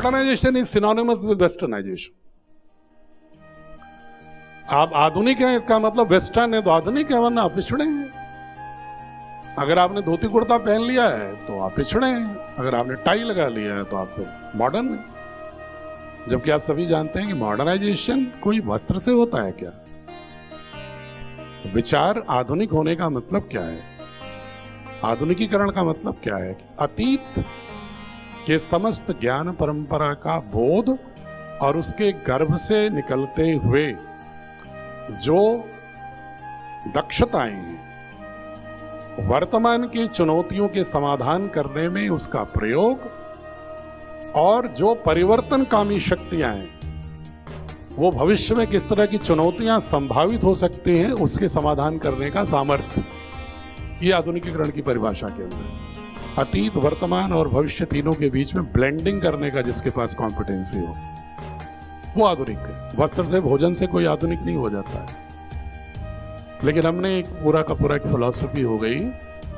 Modernisation is synonymous with westernisation. आप आधुनिक हैं इसका मतलब वेस्टर्न है तो आधुनिक है, वरना आप पिछड़े हैं। अगर आपने धोती कुर्ता पहन लिया है तो आप पिछड़े हैं, अगर आपने टाई लगा लिया है तो आप फिर मॉडर्न हैं। जबकि आप सभी जानते हैं कि मॉडर्नाइजेशन कोई वस्त्र से होता है क्या? विचार आधुनिक होने का मतलब क्या है? आधुनिकीकरण का मतलब क्या है? अतीत के समस्त ज्ञान परंपरा का बोध और उसके गर्भ से निकलते हुए जो दक्षताएं हैं, वर्तमान की चुनौतियों के समाधान करने में उसका प्रयोग, और जो परिवर्तनकामी शक्तियां हैं वो भविष्य में किस तरह की चुनौतियां संभावित हो सकती हैं उसके समाधान करने का सामर्थ्य। ये आधुनिकीकरण की परिभाषा के अंदर अतीत, वर्तमान और भविष्य तीनों के बीच में ब्लेंडिंग करने का जिसके पास कॉम्पिटेंसी हो वो आधुनिक है। वस्त्र से, भोजन से कोई आधुनिक नहीं हो जाता है। लेकिन हमने एक पूरा का पूरा एक फिलॉसफी हो गई।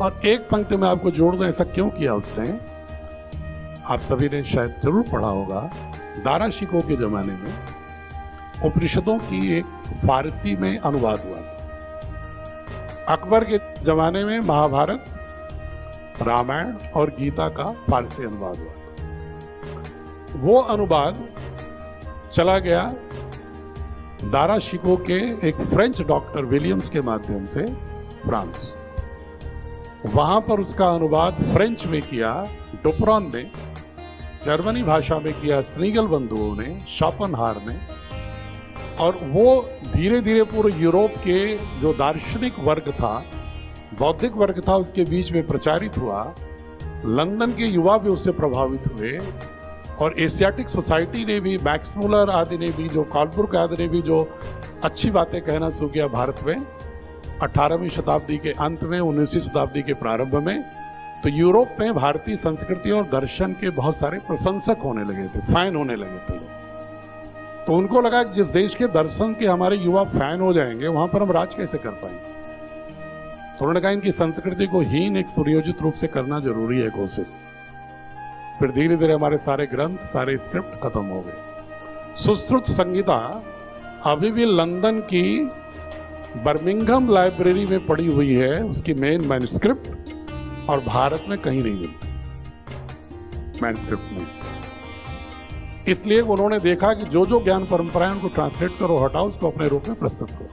और एक पंक्ति में आपको जोड़ दूं, ऐसा क्यों किया उसने? आप सभी ने शायद जरूर पढ़ा होगा, दारा शिकोह के जमाने में उपनिषदों की एक फारसी में अनुवाद हुआ था। अकबर के जमाने में महाभारत, रामायण और गीता का फारसी अनुवाद हुआ था। वो अनुवाद चला गया दारा शिकोह के एक फ्रेंच डॉक्टर विलियम्स के माध्यम से फ्रांस। वहां पर उसका अनुवाद फ्रेंच में किया डुपरॉन ने, जर्मनी भाषा में किया स्नीगल बंधुओं ने, शोपेनहावर ने, और वो धीरे धीरे पूरे यूरोप के जो दार्शनिक वर्ग था, बौद्धिक वर्ग था, उसके बीच में प्रचारित हुआ। लंदन के युवा भी उससे प्रभावित हुए और एशियाटिक सोसाइटी ने भी, मैक्स मुलर आदि ने भी, जो कॉलब्रुक आदि ने भी जो अच्छी बातें कहना शुरू किया भारत में 18वीं शताब्दी के अंत में, 19वीं शताब्दी के प्रारंभ में, तो यूरोप में भारतीय संस्कृति और दर्शन के बहुत सारे प्रशंसक होने लगे थे, फैन होने लगे थे लोग। तो उनको लगा कि जिस देश के दर्शन के हमारे युवा फैन हो जाएंगे वहां पर हम राज कैसे कर पाएंगे। तो उन्होंने कहा इनकी संस्कृति को हीन एक सुनियोजित रूप से करना जरूरी है, घोषित। फिर धीरे धीरे हमारे सारे ग्रंथ, सारे स्क्रिप्ट खत्म हो गए। सुश्रुत संहिता अभी भी लंदन की बर्मिंघम लाइब्रेरी में पड़ी हुई है, उसकी मेन मैन्युस्क्रिप्ट, और भारत में कहीं नहीं मिलती मैन्युस्क्रिप्ट में। इसलिए उन्होंने देखा कि जो जो ज्ञान परंपराएं उनको ट्रांसलेट करो, हटाओ, उसको अपने रूप में प्रस्तुत करो।